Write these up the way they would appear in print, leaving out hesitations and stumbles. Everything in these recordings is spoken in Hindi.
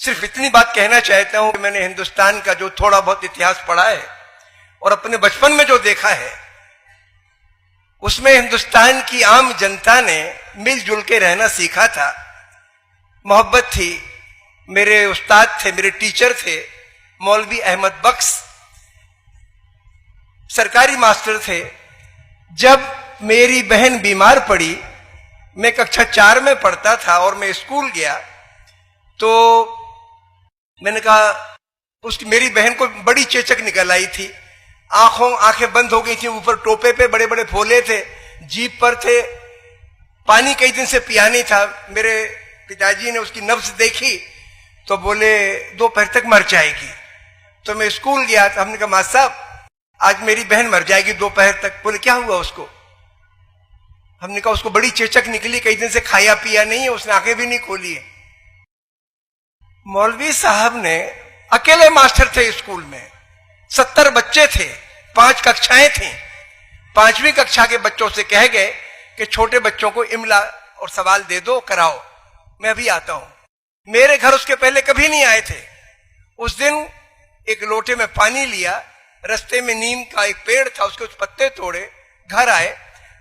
सिर्फ इतनी बात कहना चाहता हूं कि मैंने हिंदुस्तान का जो थोड़ा बहुत इतिहास पढ़ा है और अपने बचपन में जो देखा है, उसमें हिंदुस्तान की आम जनता ने मिलजुल के रहना सीखा था। मोहब्बत थी। मेरे उस्ताद थे, मेरे टीचर थे मौलवी अहमद बख्श, सरकारी मास्टर थे। जब मेरी बहन बीमार पड़ी, मैं कक्षा 4 में पढ़ता था और मैं स्कूल गया, तो मैंने कहा, उसकी मेरी बहन को बड़ी चेचक निकल आई थी, आंखें बंद हो गई थी, ऊपर टोपे पे बड़े बड़े फोले थे, जीप पर थे, पानी कई दिन से पिया नहीं था। मेरे पिताजी ने उसकी नब्ज देखी तो बोले दोपहर तक मर जाएगी। तो मैं स्कूल गया, तो हमने कहा मास्टर साहब आज मेरी बहन मर जाएगी दोपहर तक। बोले क्या हुआ उसको? हमने कहा उसको बड़ी चेचक निकली, कई दिन से खाया पिया नहीं है, उसने आंखें भी नहीं खोली है। मौलवी साहब ने, अकेले मास्टर थे स्कूल में, 70 बच्चे थे, 5 कक्षाएं थी। 5वीं कक्षा के बच्चों से कह गए कि छोटे बच्चों को इमला और सवाल दे दो, कराओ, मैं अभी आता हूं। मेरे घर उसके पहले कभी नहीं आए थे। उस दिन एक लोटे में पानी लिया, रास्ते में नीम का एक पेड़ था, उसके कुछ पत्ते तोड़े, घर आए।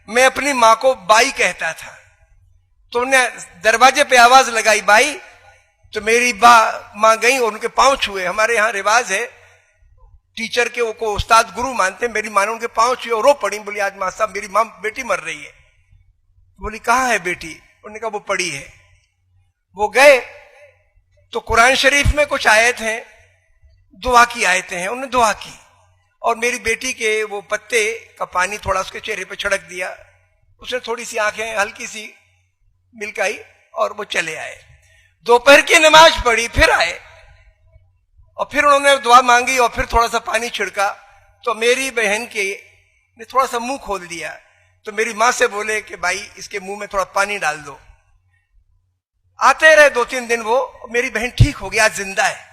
मैं अपनी माँ को बाई कहता था, तो उन्होंने दरवाजे पे आवाज लगाई बाई, तो मेरी माँ गई और उनके पांव छुए। हमारे यहाँ रिवाज है, टीचर के को उस्ताद गुरु मानते हैं। मेरी माँ ने उनके पांव छुए और रो पड़ी, बोली आज माँ साहब मेरी माँ बेटी मर रही है। बोली कहाँ है बेटी? उन्होंने कहा वो पड़ी है। वो गए तो कुरान शरीफ में कुछ आयत हैं, दुआ की आयतें हैं, उन्होंने दुआ की और मेरी बेटी के वो पत्ते का पानी थोड़ा उसके चेहरे पे छिड़क दिया। उसने थोड़ी सी आंखें हल्की सी मिलकाई और वो चले आए। दोपहर की नमाज पढ़ी, फिर आए और फिर उन्होंने दुआ मांगी और फिर थोड़ा सा पानी छिड़का, तो मेरी बहन के ने थोड़ा सा मुंह खोल दिया। तो मेरी माँ से बोले कि भाई इसके मुंह में थोड़ा पानी डाल दो। आते रहे 2-3 दिन, वो मेरी बहन ठीक हो गई, आज जिंदा है।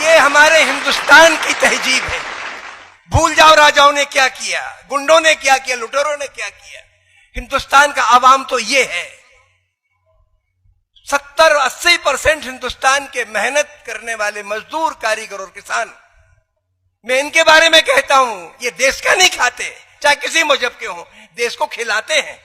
ये हमारे हिंदुस्तान की तहजीब है। भूल जाओ राजाओं ने क्या किया, गुंडों ने क्या किया, लुटेरों ने क्या किया। हिंदुस्तान का आवाम तो ये है। 70-80% हिंदुस्तान के मेहनत करने वाले मजदूर, कारीगर और किसान, मैं इनके बारे में कहता हूं, ये देश का नहीं खाते, चाहे किसी मजहब के हों, देश को खिलाते हैं।